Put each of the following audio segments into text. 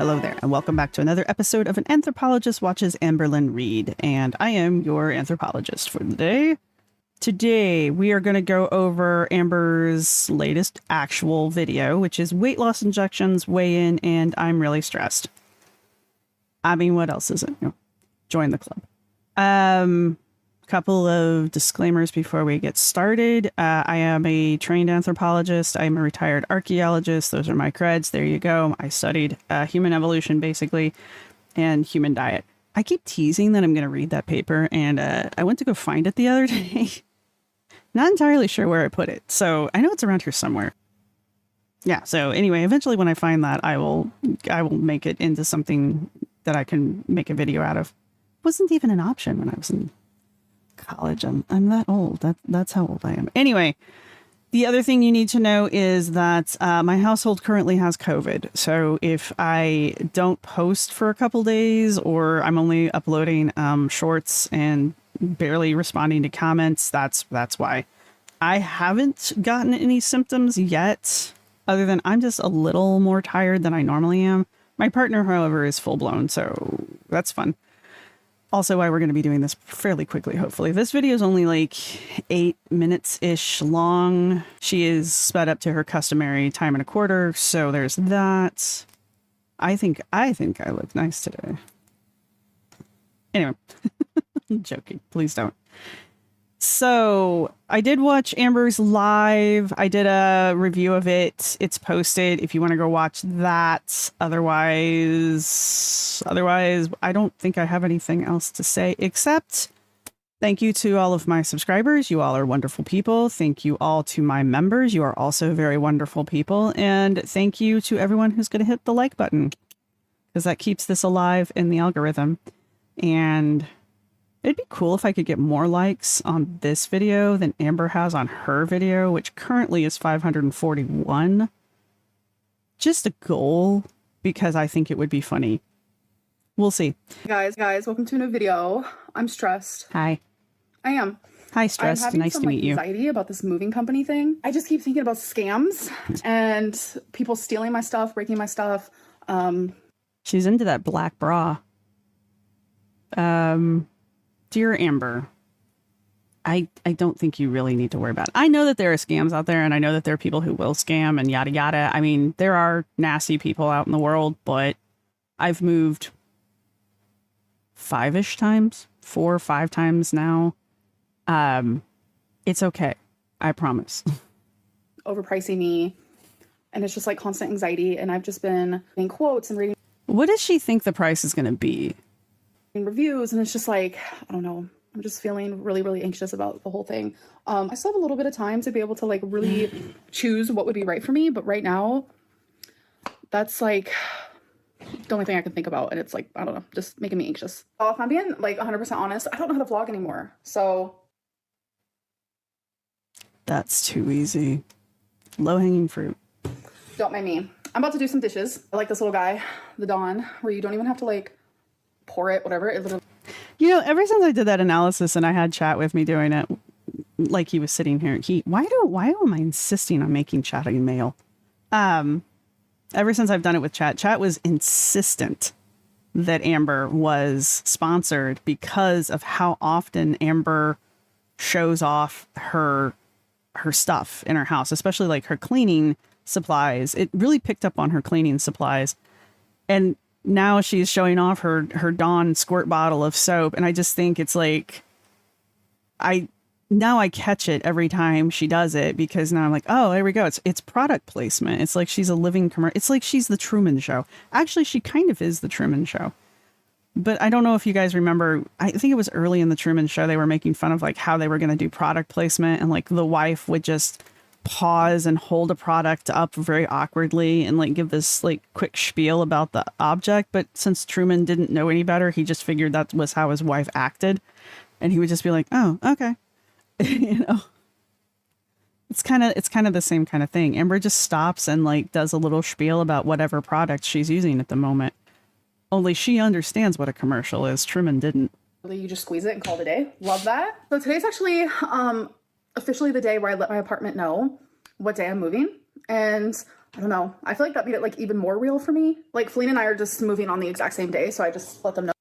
Hello there, and welcome back to another episode of An Anthropologist Watches Amberlynn Reid, and I am your anthropologist for the day. Today, we are going to go over Amber's latest actual video, which is weight loss injections, weigh-in, and I'm really stressed. I mean, what else is it? Join the club. Couple of disclaimers before we get started. I am a trained anthropologist. I'm a retired archaeologist. Those are my creds. There you go. I studied human evolution, basically, and human diet. I keep teasing that I'm going to read that paper, and I went to go find it the other day. Not entirely sure where I put it, so I know it's around here somewhere. Yeah, so anyway, eventually when I find that, I will make it into something that I can make a video out of. It wasn't even an option when I was in college. I'm that old. That's how old I am. Anyway, the other thing you need to know is that my household currently has COVID. So if I don't post for a couple days, or I'm only uploading shorts and barely responding to comments, that's why. I haven't gotten any symptoms yet, other than I'm just a little more tired than I normally am. My partner, however, is full blown, so that's fun. Also, why we're going to be doing this fairly quickly, hopefully. This video is only like 8 minutes-ish long. She is sped up to her customary time and a quarter, so there's that. I think I look nice today. Anyway, I'm joking. Please don't. So I did watch Amber's live. I did a review of it. It's posted if you want to go watch that. Otherwise, I don't think I have anything else to say except thank you to all of my subscribers. You all are wonderful people. Thank you all to my members. You are also very wonderful people. And thank you to everyone who's going to hit the like button, because that keeps this alive in the algorithm. And it'd be cool if I could get more likes on this video than Amber has on her video, which currently is 541. Just a goal, because I think it would be funny. We'll see. Guys, welcome to a new video. I'm stressed. Hi. I am. Hi, stressed. Nice to meet you. Anxiety about this moving company thing. I just keep thinking about scams and people stealing my stuff, breaking my stuff. She's into that black bra. Dear Amber, I don't think you really need to worry about it. I know that there are scams out there, and I know that there are people who will scam and yada yada. I mean, there are nasty people out in the world, but I've moved 4 or 5 times now. It's okay. I promise. Overpricing me. And it's just like constant anxiety. And I've just been in quotes and reading. What does she think the price is going to be? Reviews, and it's just like, I don't know, I'm just feeling really, really anxious about the whole thing. I still have a little bit of time to be able to like really choose what would be right for me, but right now that's like the only thing I can think about, and it's like, I don't know, just making me anxious. If I'm being like 100% honest, I don't know how to vlog anymore, so that's too easy. Low-hanging fruit. Don't mind me. I'm about to do some dishes. I like this little guy, the Dawn, where you don't even have to like pour it, whatever. It literally. You know, ever since I did that analysis and I had Chat with me doing it, like he was sitting here, why am I insisting on making chatting male? Ever since I've done it with Chat was insistent that Amber was sponsored because of how often Amber shows off her stuff in her house, especially like her cleaning supplies. It really picked up on her cleaning supplies. And now she's showing off her Dawn squirt bottle of soap. And I just think it's like, I catch it every time she does it, because now I'm like, oh, there we go. It's product placement. It's like she's a living commercial. It's like she's the Truman Show. Actually, she kind of is the Truman Show. But I don't know if you guys remember, I think it was early in the Truman Show, they were making fun of like how they were going to do product placement, and like the wife would just pause and hold a product up very awkwardly and like give this like quick spiel about the object. But since Truman didn't know any better, he just figured that was how his wife acted, and he would just be like, oh, okay. You know, it's kind of the same kind of thing. Amber just stops and like does a little spiel about whatever product she's using at the moment, only she understands what a commercial is. Truman didn't. You just squeeze it and call it a day. Love that. So today's actually officially the day where I let my apartment know what day I'm moving. And I don't know. I feel like that made it like even more real for me. Like Feline and I are just moving on the exact same day, so I just let them know.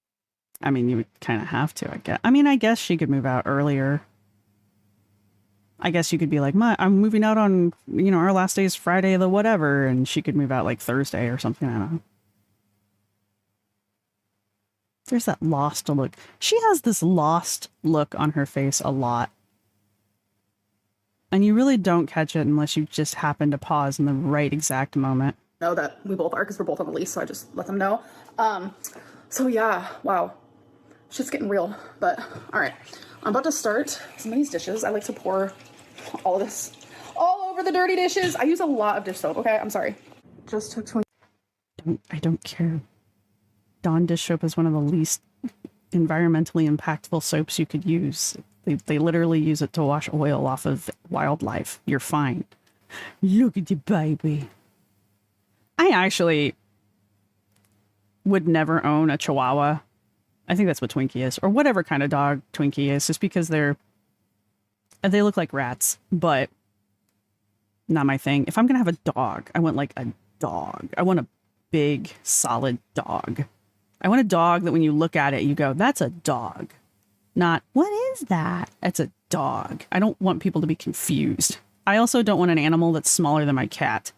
I mean, you would kind of have to, I guess. I mean, I guess she could move out earlier. I guess you could be like, I'm moving out on, our last day is Friday the whatever, and she could move out like Thursday or something. I don't know. There's that lost look. She has this lost look on her face a lot. And you really don't catch it unless you just happen to pause in the right exact moment. Know that we both are because we're both on the lease, so I just let them know. So yeah, wow. Shit's getting real, but all right. I'm about to start some of these dishes. I like to pour all of this all over the dirty dishes. I use a lot of dish soap, okay? I'm sorry. Just took 20. I don't care. Dawn dish soap is one of the least environmentally impactful soaps you could use. They literally use it to wash oil off of wildlife. You're fine. Look at the baby. I actually would never own a Chihuahua. I think that's what Twinkie is, or whatever kind of dog Twinkie is, just because they look like rats, but not my thing. If I'm gonna have a dog, I want like a dog. I want a big, solid dog. I want a dog that when you look at it, you go, that's a dog. Not, what is that? It's a dog. I don't want people to be confused. I also don't want an animal that's smaller than my cat,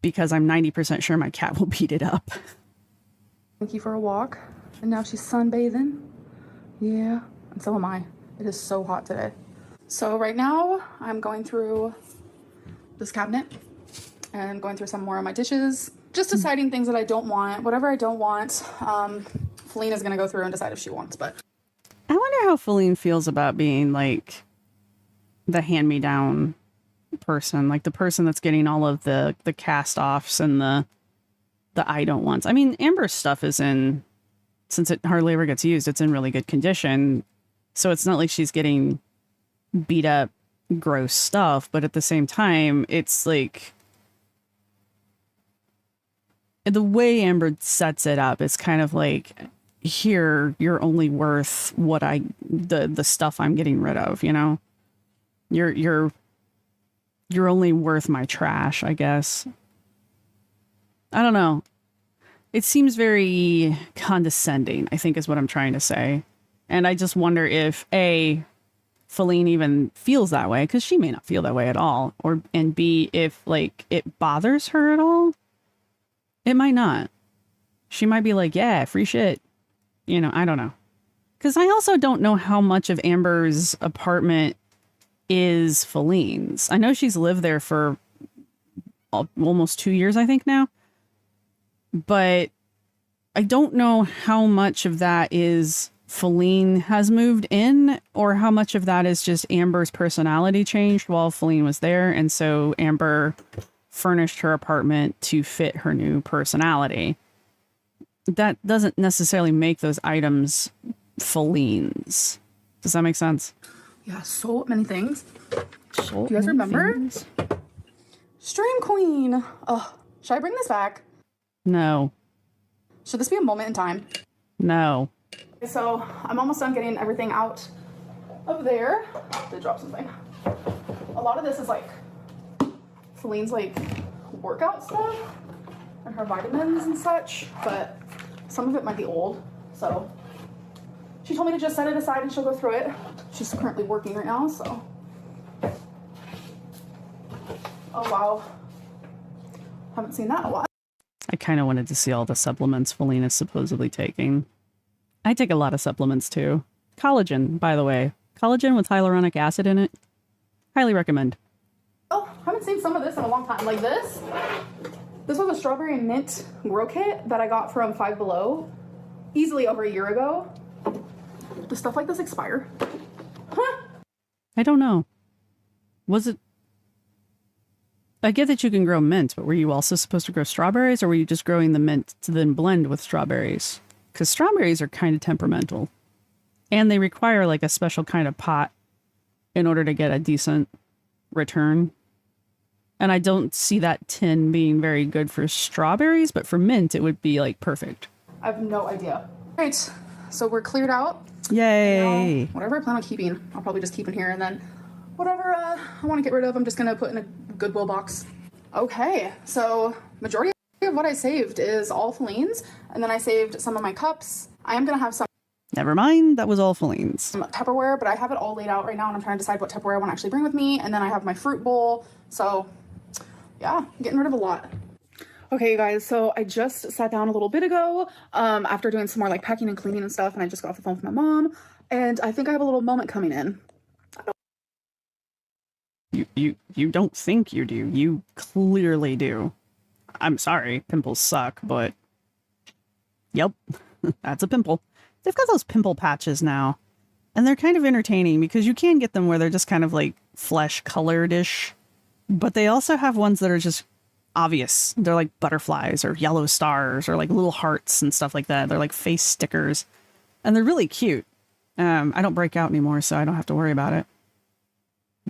because I'm 90% sure my cat will beat it up. Thank you for a walk. And now she's sunbathing. Yeah, and so am I. It is so hot today. So right now I'm going through this cabinet and going through some more of my dishes, just deciding things that I don't want, whatever I don't want. Feline is going to go through and decide if she wants, but. I wonder how Feline feels about being like the hand-me-down person, like the person that's getting all of the cast-offs and the I don't wants. I mean, Amber's stuff is in, since it hardly ever gets used, it's in really good condition. So it's not like she's getting beat up, gross stuff. But at the same time, it's like the way Amber sets it up, it's kind of like, here, you're only worth what the stuff I'm getting rid of, You're only worth my trash, I guess. I don't know. It seems very condescending, I think is what I'm trying to say. And I just wonder if Feline even feels that way, because she may not feel that way at all. And B, if like it bothers her at all. It might not. She might be like, yeah, free shit. I don't know. Because I also don't know how much of Amber's apartment is Feline's. I know she's lived there for almost 2 years, I think now. But I don't know how much of that is Feline has moved in, or how much of that is just Amber's personality changed while Feline was there. And so Amber furnished her apartment to fit her new personality. That doesn't necessarily make those items Feline's. Does that make sense? Yeah, so many things. Do you guys remember? Stream Queen. Oh, should I bring this back? No. Should this be a moment in time? No. Okay, so I'm almost done getting everything out of there. Did drop something. A lot of this is like Feline's like workout stuff and her vitamins and such, but some of it might be old, so she told me to just set it aside and she'll go through it. She's currently working right now, so. Oh wow, haven't seen that in a while. I kind of wanted to see all the supplements Feline is supposedly taking. I take a lot of supplements too. Collagen, by the way. Collagen with hyaluronic acid in it. Highly recommend. Oh, haven't seen some of this in a long time. Like this. This was a strawberry and mint grow kit that I got from Five Below easily over a year ago. Does stuff like this expire? Huh? I don't know. Was it? I get that you can grow mint, but were you also supposed to grow strawberries, or were you just growing the mint to then blend with strawberries? Because strawberries are kind of temperamental. And they require like a special kind of pot in order to get a decent return. And I don't see that tin being very good for strawberries, but for mint, it would be like perfect. I have no idea. All right, so we're cleared out. Yay! Now, whatever I plan on keeping, I'll probably just keep in here, and then whatever I want to get rid of, I'm just gonna put in a Goodwill box. Okay, so majority of what I saved is all Feline's, and then I saved some of my cups. I am gonna have some Never mind, that was all Feline's. Tupperware, but I have it all laid out right now, and I'm trying to decide what Tupperware I want to actually bring with me. And then I have my fruit bowl. So yeah, I'm getting rid of a lot. Okay, you guys, so I just sat down a little bit ago after doing some more like packing and cleaning and stuff, and I just got off the phone with my mom, and I think I have a little moment coming in. You don't think you do. You clearly do. I'm sorry, pimples suck, but yep, that's a pimple. They've got those pimple patches now, and they're kind of entertaining because you can get them where they're just kind of like flesh colored-ish, but they also have ones that are just obvious. They're like butterflies or yellow stars or like little hearts and stuff like that. They're like face stickers, and they're really cute. I don't break out anymore, so I don't have to worry about it.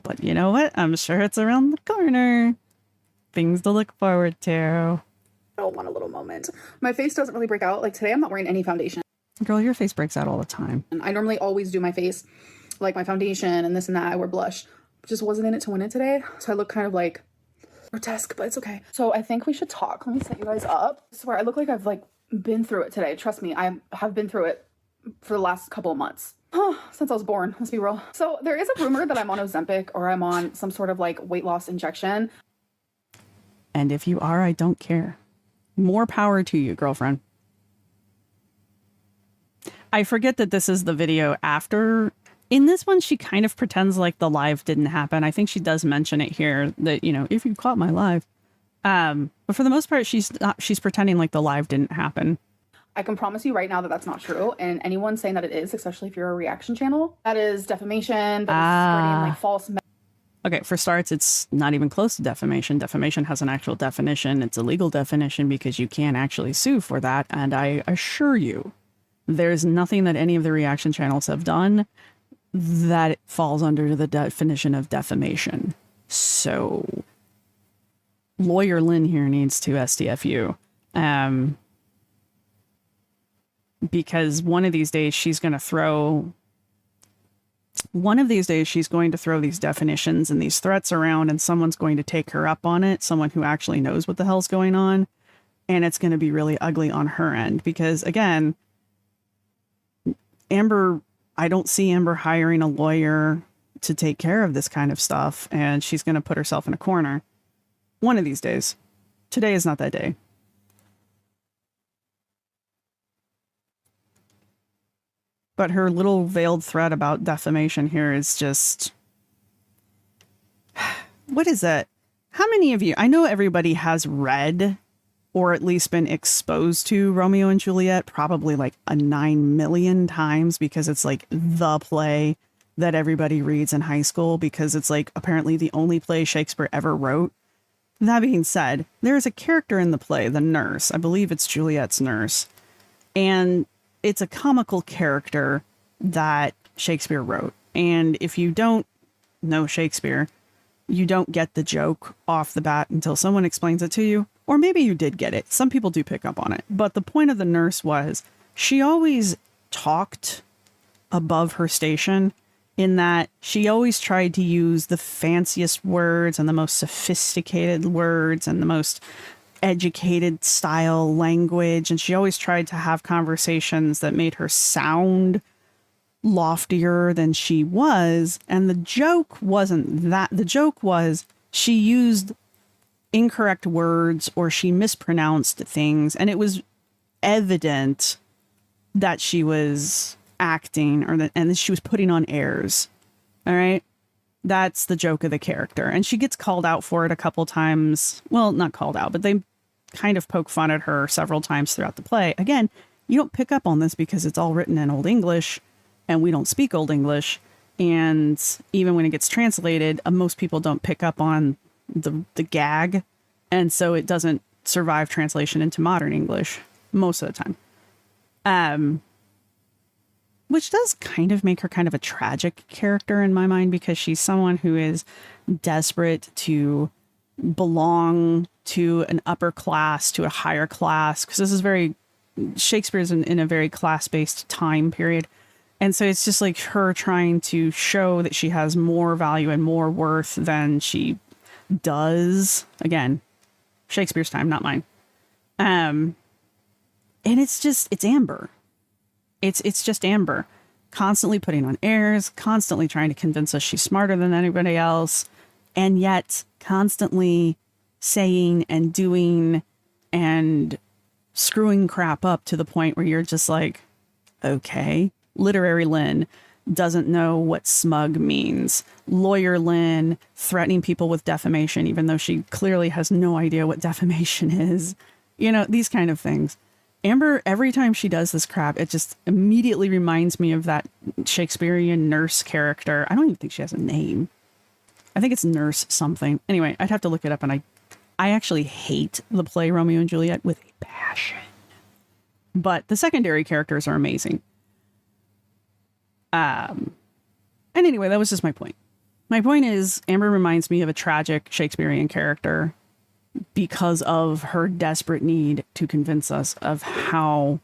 But you know what? I'm sure it's around the corner. Things to look forward to. I don't want a little moment. My face doesn't really break out. Like today, I'm not wearing any foundation. Girl, your face breaks out all the time. And I normally always do my face, like my foundation and this and that. I wear blush. Just wasn't in it to win it today. So I look kind of like grotesque, but it's okay. So I think we should talk. Let me set you guys up. I swear, I look like I've like been through it today. Trust me, I have been through it for the last couple of months. Since I was born, let's be real. So there is a rumor that I'm on Ozempic or I'm on some sort of like weight loss injection. And if you are, I don't care. More power to you, girlfriend. I forget that this is the video after. In this one, she kind of pretends like the live didn't happen. I think she does mention it here that, you know, if you caught my live. But for the most part, she's pretending like the live didn't happen. I can promise you right now that that's not true. And anyone saying that it is, especially if you're a reaction channel, that is defamation. That is spreading like false. Okay, for starts, it's not even close to defamation. Defamation has an actual definition. It's a legal definition because you can't actually sue for that. And I assure you, there's nothing that any of the reaction channels have done that falls under the definition of defamation. So, Lawyer-Lynn here needs to STFU. Because one of these days she's going to throw these definitions and these threats around, and someone's going to take her up on it, someone who actually knows what the hell's going on, and it's going to be really ugly on her end. Because again, I don't see Amber hiring a lawyer to take care of this kind of stuff, and she's going to put herself in a corner one of these days. Today is not that day. But her little veiled threat about defamation here is just... What is it? How many of you... I know everybody has read or at least been exposed to Romeo and Juliet probably like 9 million times because it's like the play that everybody reads in high school because it's like apparently the only play Shakespeare ever wrote. That being said, there's a character in the play, the nurse. I believe it's Juliet's nurse. And it's a comical character that Shakespeare wrote. And if you don't know Shakespeare, you don't get the joke off the bat until someone explains it to you. Or maybe you did get it. Some people do pick up on it. But the point of the nurse was she always talked above her station in that she always tried to use the fanciest words and the most sophisticated words and the most educated style language, and she always tried to have conversations that made her sound loftier than she was. And the joke wasn't that. The joke was she used incorrect words or she mispronounced things, and it was evident that she was acting and that she was putting on airs. All right. That's the joke of the character. And she gets called out for it a couple times. Well, not called out, but they kind of poke fun at her several times throughout the play. Again, you don't pick up on this because it's all written in Old English and we don't speak Old English. And even when it gets translated, most people don't pick up on the gag. And so it doesn't survive translation into modern English most of the time. Which does kind of make her kind of a tragic character in my mind, because she's someone who is desperate to belong to an upper class, to a higher class, because this is Shakespeare's in a very class-based time period. And so it's just like her trying to show that she has more value and more worth than she does. Again, Shakespeare's time, not mine. And it's Amber. It's just Amber, constantly putting on airs, constantly trying to convince us she's smarter than anybody else, and yet constantly saying and doing and screwing crap up to the point where you're just like, okay. Literary-Lynn doesn't know what smug means. Lawyer-Lynn threatening people with defamation, even though she clearly has no idea what defamation is. You know, these kind of things. Amber, every time she does this crap, it just immediately reminds me of that Shakespearean nurse character. I don't even think she has a name. I think it's Nurse something. Anyway, I'd have to look it up, and I actually hate the play Romeo and Juliet with a passion. But the secondary characters are amazing. And anyway, that was just my point. My point is, Amber reminds me of a tragic Shakespearean character because of her desperate need to convince us of how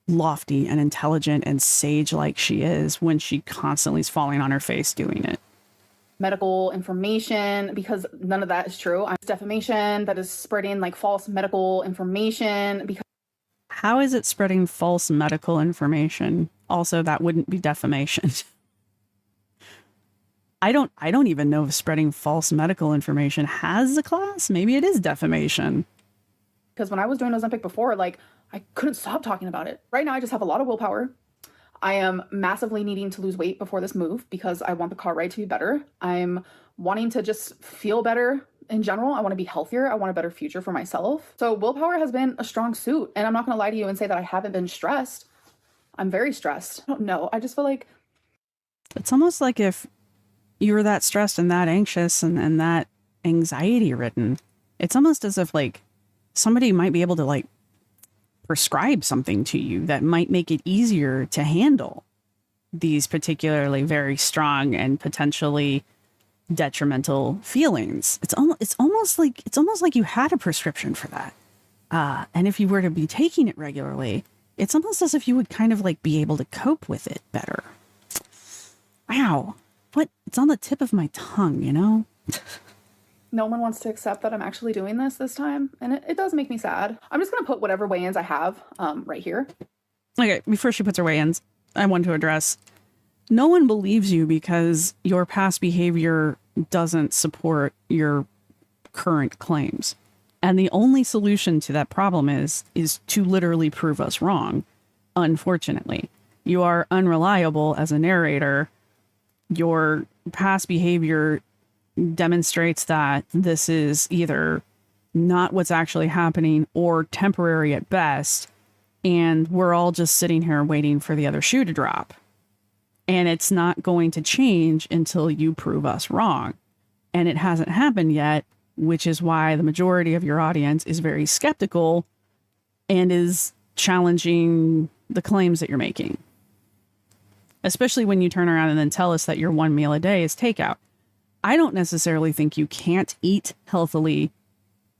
lofty and intelligent and sage-like she is when she constantly is falling on her face doing it. Medical information, because none of that is true. I'm defamation that is spreading like false medical information. Because how is it spreading false medical information? Also, that wouldn't be defamation. I don't even know if spreading false medical information has a class. Maybe it is defamation. Because when I was doing Ozempic before, like, I couldn't stop talking about it. Right now, I just have a lot of willpower. I am massively needing to lose weight before this move because I want the car ride to be better. I'm wanting to just feel better in general. I want to be healthier. I want a better future for myself. So willpower has been a strong suit. And I'm not going to lie to you and say that I haven't been stressed. I'm very stressed. I don't know. I just feel like it's almost like if you were that stressed and that anxious and that anxiety ridden, it's almost as if like somebody might be able to like prescribe something to you that might make it easier to handle these particularly very strong and potentially detrimental feelings. It's almost like you had a prescription for that. And if you were to be taking it regularly, it's almost as if you would kind of like be able to cope with it better. Wow. What? It's on the tip of my tongue, you know? No one wants to accept that I'm actually doing this time. And it does make me sad. I'm just going to put whatever weigh-ins I have right here. Okay, before she puts her weigh-ins, I want to address, no one believes you because your past behavior doesn't support your current claims. And the only solution to that problem is to literally prove us wrong. Unfortunately, you are unreliable as a narrator. Your past behavior demonstrates that this is either not what's actually happening or temporary at best. And we're all just sitting here waiting for the other shoe to drop. And it's not going to change until you prove us wrong. And it hasn't happened yet, which is why the majority of your audience is very skeptical and is challenging the claims that you're making. Especially when you turn around and then tell us that your one meal a day is takeout. I don't necessarily think you can't eat healthily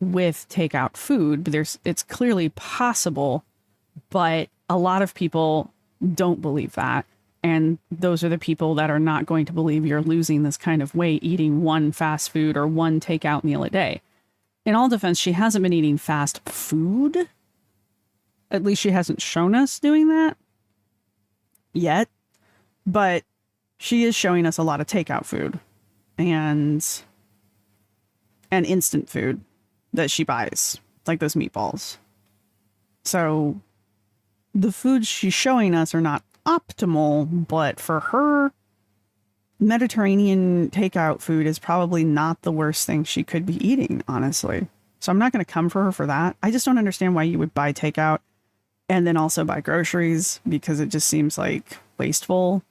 with takeout food, but it's clearly possible, but a lot of people don't believe that. And those are the people that are not going to believe you're losing this kind of weight eating one fast food or one takeout meal a day. In all defense, she hasn't been eating fast food. At least she hasn't shown us doing that yet. But she is showing us a lot of takeout food and instant food that she buys, like those meatballs. So the foods she's showing us are not optimal, but for her, Mediterranean takeout food is probably not the worst thing she could be eating, honestly. So I'm not going to come for her for that. I just don't understand why you would buy takeout and then also buy groceries, because it just seems like wasteful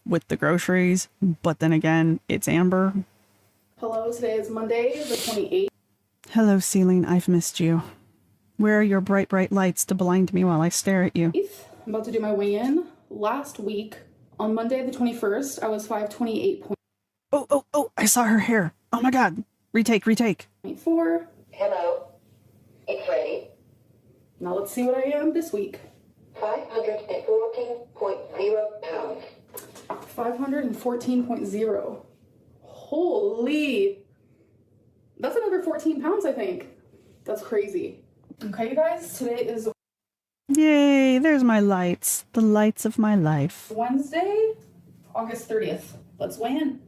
with the groceries. But then again, it's Amber. Hello, today is Monday, the 28th. Hello, ceiling. I've missed you. Where are your bright, bright lights to blind me while I stare at you? I'm about to do my weigh-in. Last week, on Monday the 21st, I was 528. Oh, I saw her hair. Oh my God. Retake. 4. Hello, it's Reid. Now let's see what I am this week. 514.0 pounds. 514.0. Holy. That's another 14 pounds, I think. That's crazy. Okay, you guys, today is Yay, there's my lights. The lights of my life. Wednesday, August 30th. Let's weigh in.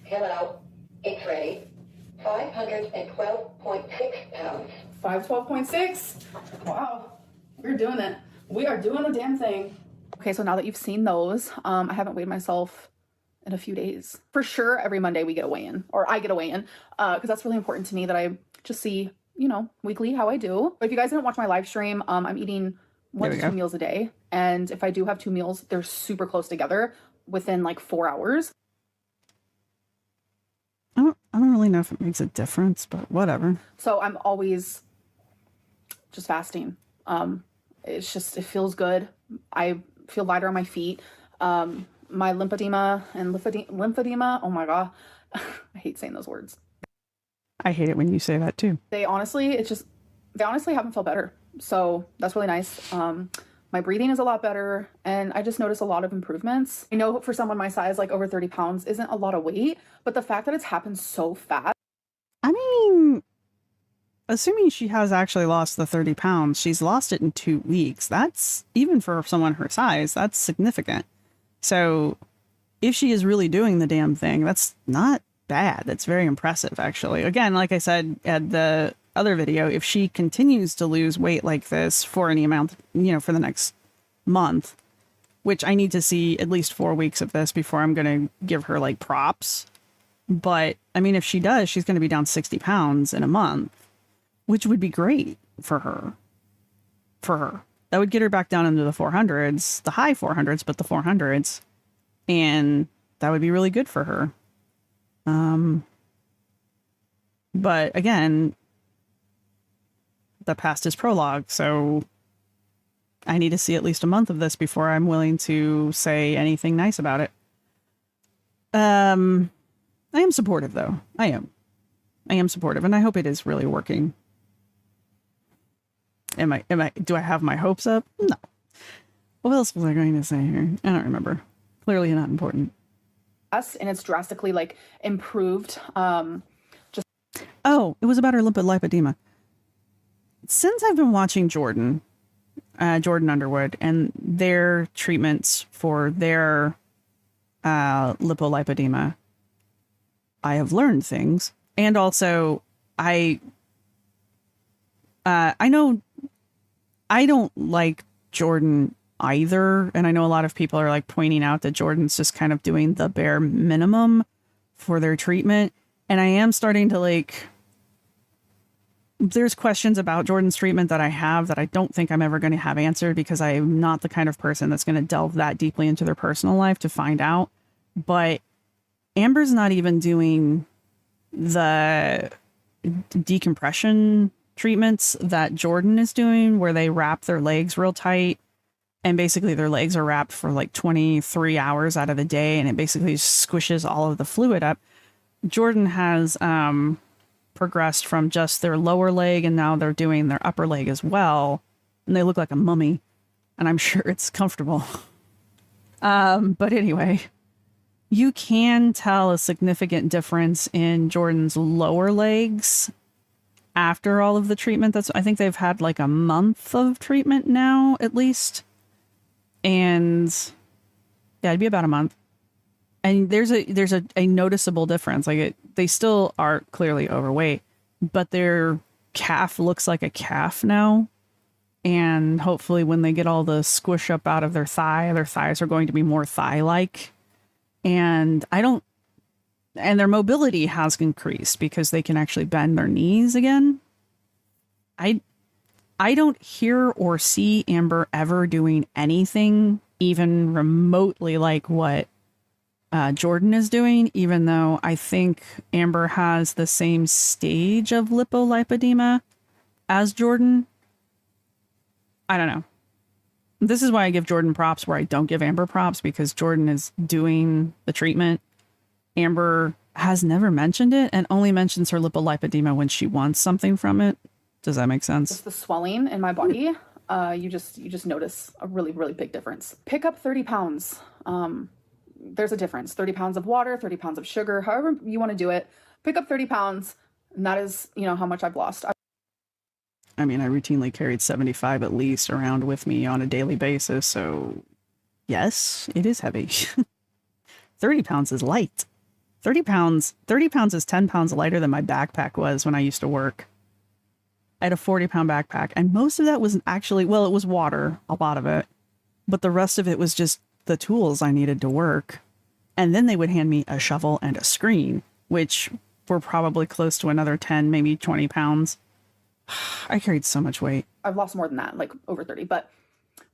Hello. It's ready. 512.6 pounds. 512.6. Wow. We're doing it. We are doing the damn thing. Okay, so now that you've seen those, I haven't weighed myself in a few days. For sure, every Monday we get a weigh-in, or I get a weigh-in, because that's really important to me that I just see, you know, weekly how I do. But if you guys didn't watch my live stream, I'm eating 1 to 2 meals a day. And if I do have 2 meals, they're super close together within like 4 hours. I don't really know if it makes a difference, but whatever. So I'm always just fasting. It's just, it feels good. I feel lighter on my feet. My lymphedema and lymphedema, oh my God. I hate saying those words. I hate it when you say that too. They honestly haven't felt better. So that's really nice. My breathing is a lot better, and I just noticed a lot of improvements. I know for someone my size, like over 30 pounds isn't a lot of weight, but the fact that it's happened so fast. I mean, assuming she has actually lost the 30 pounds, she's lost it in 2 weeks. That's, even for someone her size, that's significant. So if she is really doing the damn thing, that's not bad. That's very impressive, actually. Again, like I said at the other video, if she continues to lose weight like this for any amount, you know, for the next month, which I need to see at least 4 weeks of this before I'm going to give her like props. But I mean, if she does, she's going to be down 60 pounds in a month, which would be great for her. That would get her back down into the 400s, the high 400s, but the 400s. And that would be really good for her. But again, the past is prologue, so I need to see at least a month of this before I'm willing to say anything nice about it. I am supportive, though. I am supportive, and I hope it is really working. Do I have my hopes up? No. What else was I going to say here? I don't remember. Clearly not important. And it's drastically like improved. Oh, it was about her lipodema. Since I've been watching Jordan Underwood, and their treatments for their lipolipedema, I have learned things. And also, I know I don't like Jordan either. And I know a lot of people are like pointing out that Jordan's just kind of doing the bare minimum for their treatment. And I am starting to like, there's questions about Jordan's treatment that I have that I don't think I'm ever going to have answered, because I am not the kind of person that's going to delve that deeply into their personal life to find out. But Amber's not even doing the decompression treatments that Jordan is doing, where they wrap their legs real tight, and basically their legs are wrapped for like 23 hours out of the day, and it basically squishes all of the fluid up. Jordan has progressed from just their lower leg, and now they're doing their upper leg as well, and they look like a mummy, and I'm sure it's comfortable. But anyway, you can tell a significant difference in Jordan's lower legs after all of the treatment. I think they've had like a month of treatment now, at least. And yeah, it'd be about a month. And there's a noticeable difference. Like they still are clearly overweight, but their calf looks like a calf now. And hopefully when they get all the squish up out of their thighs are going to be more thigh-like. And their mobility has increased because they can actually bend their knees again. I don't hear or see Amber ever doing anything even remotely like what Jordan is doing, even though I think Amber has the same stage of lipolipedema as Jordan. I don't know. This is why I give Jordan props where I don't give Amber props, because Jordan is doing the treatment. Amber has never mentioned it and only mentions her lipolipedema when she wants something from it. Does that make sense? Just the swelling in my body. You just notice a really, really big difference. Pick up 30 pounds. There's a difference. 30 pounds of water, 30 pounds of sugar, however you want to do it. Pick up 30 pounds. And that is, how much I've lost. I mean, I routinely carried 75 at least around with me on a daily basis. So yes, it is heavy. 30 pounds is light. 30 pounds is 10 pounds lighter than my backpack was when I used to work. I had a 40-pound backpack, and most of that was actually, well, it was water, a lot of it, but the rest of it was just the tools I needed to work. And then they would hand me a shovel and a screen, which were probably close to another 10, maybe 20 pounds. I carried so much weight. I've lost more than that, like over 30, but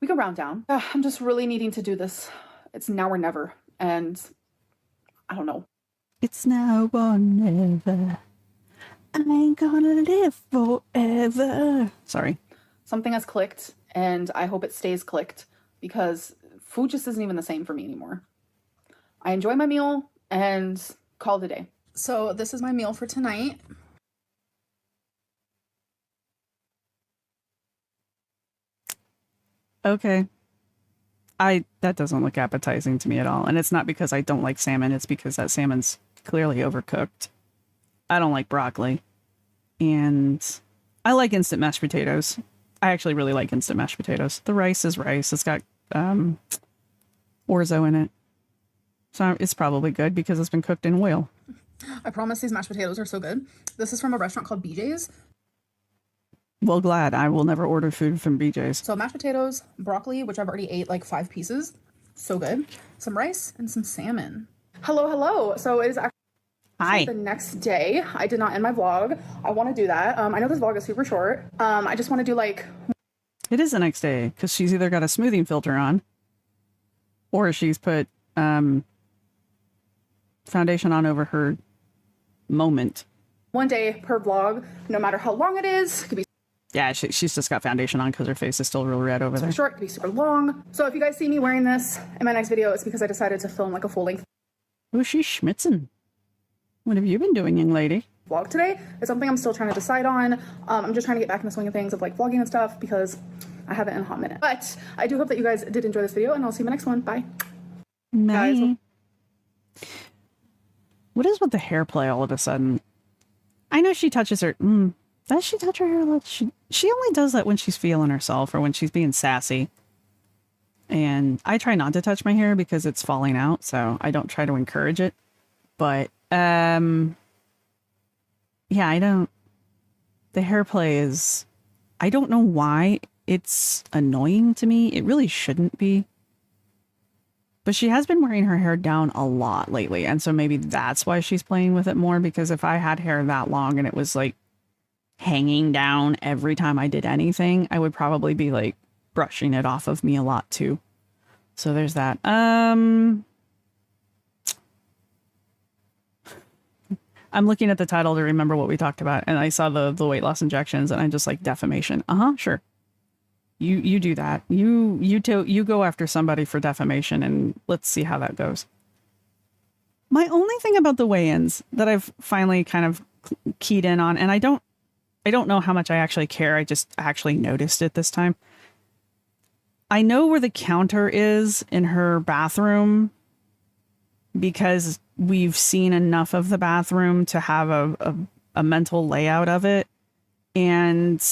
we can round down. I'm just really needing to do this. It's now or never. And I don't know. It's now or never. I ain't gonna live forever. Sorry. Something has clicked, and I hope it stays clicked, because food just isn't even the same for me anymore. I enjoy my meal and call it a day. So this is my meal for tonight. Okay. That doesn't look appetizing to me at all. And it's not because I don't like salmon. It's because that salmon's clearly overcooked. I don't like broccoli. And I like instant mashed potatoes. I actually really like instant mashed potatoes. The rice is rice. It's got orzo in it. So it's probably good because it's been cooked in oil. I promise these mashed potatoes are so good. This is from a restaurant called BJ's. Well, glad. I will never order food from BJ's. So mashed potatoes, broccoli, which I've already ate like 5 pieces. So good. Some rice and some salmon. Hello, hello. So it is actually Hi. the next day. I did not end my vlog. I want to do that. I know this vlog is super short. I just want to do like... It is the next day because she's either got a smoothing filter on or she's put foundation on over her moment. one day per vlog, no matter how long it is. It could be Yeah, she's just got foundation on because her face is still real red over there. short, it could be super long. So if you guys see me wearing this in my next video, it's because I decided to film like a full length Oh, she's schmitzing. What have you been doing, young lady? vlog today. It's something I'm still trying to decide on. I'm just trying to get back in the swing of things of like vlogging and stuff because I haven't in a hot minute. But I do hope that you guys did enjoy this video, and I'll see you in the next one. Bye. Bye. Guys. What is with the hair play all of a sudden? I know she touches her... does she touch her hair a lot? She only does that when she's feeling herself or when she's being sassy. And I try not to touch my hair because it's falling out, so I don't try to encourage it. But, yeah, I don't... The hair play is... I don't know why it's annoying to me. It really shouldn't be. But she has been wearing her hair down a lot lately, and so maybe that's why she's playing with it more, because if I had hair that long and it was, like, hanging down every time I did anything, I would probably be, like, brushing it off of me a lot, too. So there's that. I'm looking at the title to remember what we talked about, and I saw the weight loss injections, and I'm just like, defamation. Sure. You do that. You go after somebody for defamation, and let's see how that goes. My only thing about the weigh-ins that I've finally kind of keyed in on, and I don't know how much I actually care. I just actually noticed it this time. I know where the counter is in her bathroom because we've seen enough of the bathroom to have a mental layout of it. And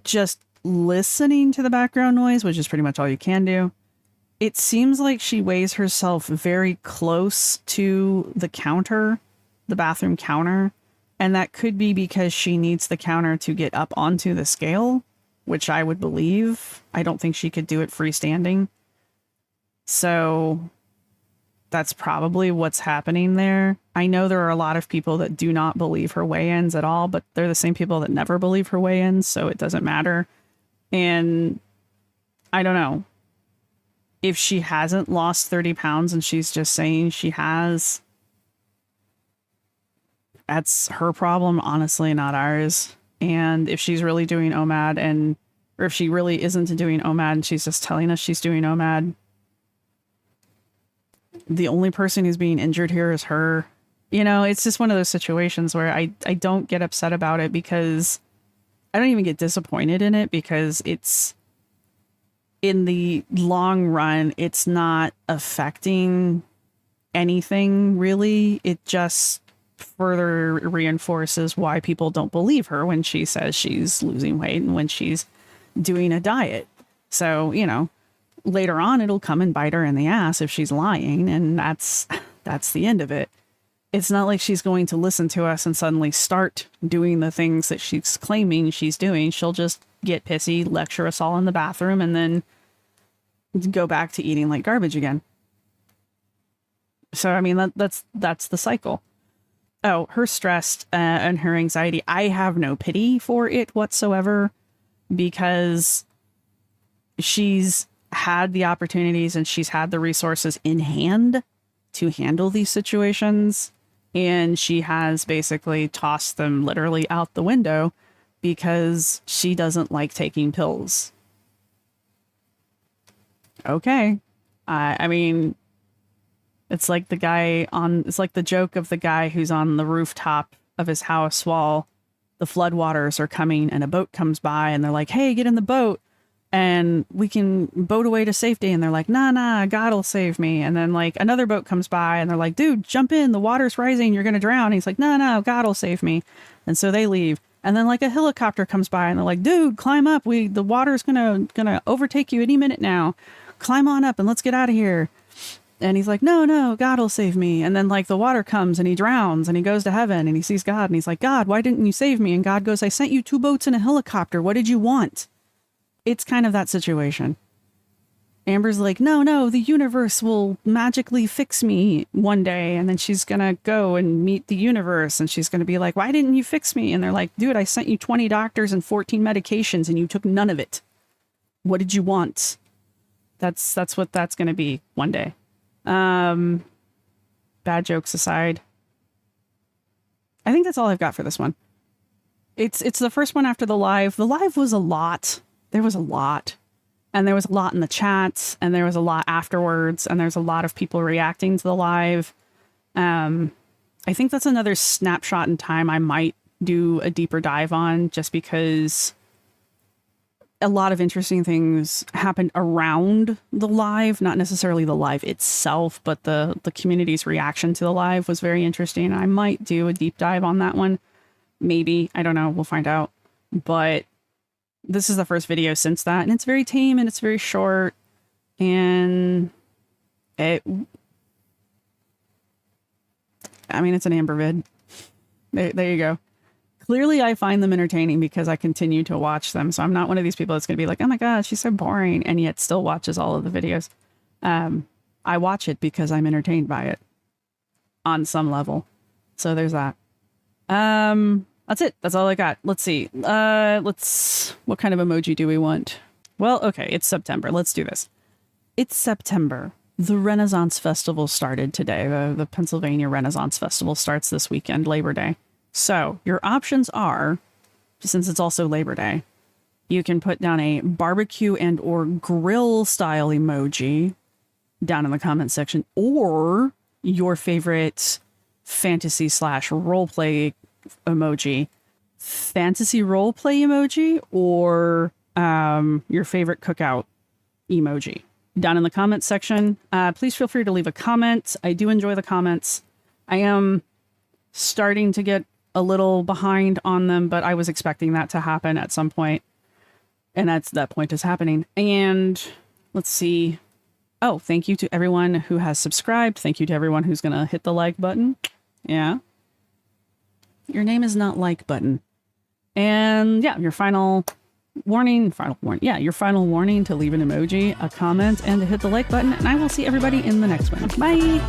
just listening to the background noise, which is pretty much all you can do, it seems like she weighs herself very close to the counter, the bathroom counter. And that could be because she needs the counter to get up onto the scale, which I would believe. I don't think she could do it freestanding. So that's probably what's happening there. I know there are a lot of people that do not believe her weigh-ins at all, but they're the same people that never believe her weigh-ins, so it doesn't matter. And I don't know. If she hasn't lost 30 pounds and she's just saying she has, that's her problem, honestly, not ours. And if she's really doing OMAD or if she really isn't doing OMAD and she's just telling us she's doing OMAD, the only person who's being injured here is her. You know, it's just one of those situations where I don't get upset about it because I don't even get disappointed in it because it's, in the long run, it's not affecting anything really. It just further reinforces why people don't believe her when she says she's losing weight and when she's doing a diet. So, you know, later on, it'll come and bite her in the ass if she's lying. And that's the end of it. It's not like she's going to listen to us and suddenly start doing the things that she's claiming she's doing. She'll just get pissy, lecture us all in the bathroom, and then go back to eating like garbage again. So, I mean, that's the cycle. Oh, her stress and her anxiety. I have no pity for it whatsoever because she's had the opportunities and she's had the resources in hand to handle these situations. And she has basically tossed them literally out the window because she doesn't like taking pills. Okay. I mean, it's like it's like the joke of the guy who's on the rooftop of his house while the floodwaters are coming and a boat comes by and they're like, hey, get in the boat and we can boat away to safety. And they're like, nah, God'll save me. And then like another boat comes by and they're like, dude, jump in. The water's rising. You're going to drown. And he's like, no, God'll save me. And so they leave. And then like a helicopter comes by and they're like, dude, climb up. The water's gonna overtake you any minute now. Climb on up and let's get out of here. And he's like, no, God'll save me. And then like the water comes and he drowns and he goes to heaven and he sees God and he's like, God, why didn't you save me? And God goes, I sent you 2 boats and a helicopter. What did you want? It's kind of that situation. Amber's like, no, the universe will magically fix me one day. And then she's going to go and meet the universe. And she's going to be like, why didn't you fix me? And they're like, dude, I sent you 20 doctors and 14 medications and you took none of it. What did you want? That's what that's going to be one day. Bad jokes aside, I think that's all I've got for this one. It's the first one after the live. The live was a lot. There was a lot. And there was a lot in the chats, and there was a lot afterwards, and there's a lot of people reacting to the live. I think that's another snapshot in time I might do a deeper dive on, just because a lot of interesting things happened around the live, not necessarily the live itself, but the community's reaction to the live was very interesting. I might do a deep dive on that one. Maybe. I don't know. We'll find out. But this is the first video since that, and it's very tame and it's very short, and it's an Amber vid. There you go. Clearly I find them entertaining because I continue to watch them. So I'm not one of these people that's going to be like, oh my God, she's so boring, and yet still watches all of the videos. I watch it because I'm entertained by it on some level. So there's that. That's it. That's all I got. Let's see. What kind of emoji do we want? Well, okay, it's September. Let's do this. It's September. The Renaissance Festival started today. The Pennsylvania Renaissance Festival starts this weekend, Labor Day. So your options are, since it's also Labor Day, you can put down a barbecue and or grill style emoji down in the comment section, or your favorite fantasy / roleplay emoji, fantasy roleplay emoji, or your favorite cookout emoji down in the comments section. Please feel free to leave a comment. I do enjoy the comments. I am starting to get a little behind on them, but I was expecting that to happen at some point, and that point is happening. And let's see. Oh, thank you to everyone who has subscribed. Thank you to everyone who's going to hit the like button. Yeah. Your name is not like button. And yeah, your final warning. Yeah, your final warning to leave an emoji, a comment, and to hit the like button. And I will see everybody in the next one. Bye.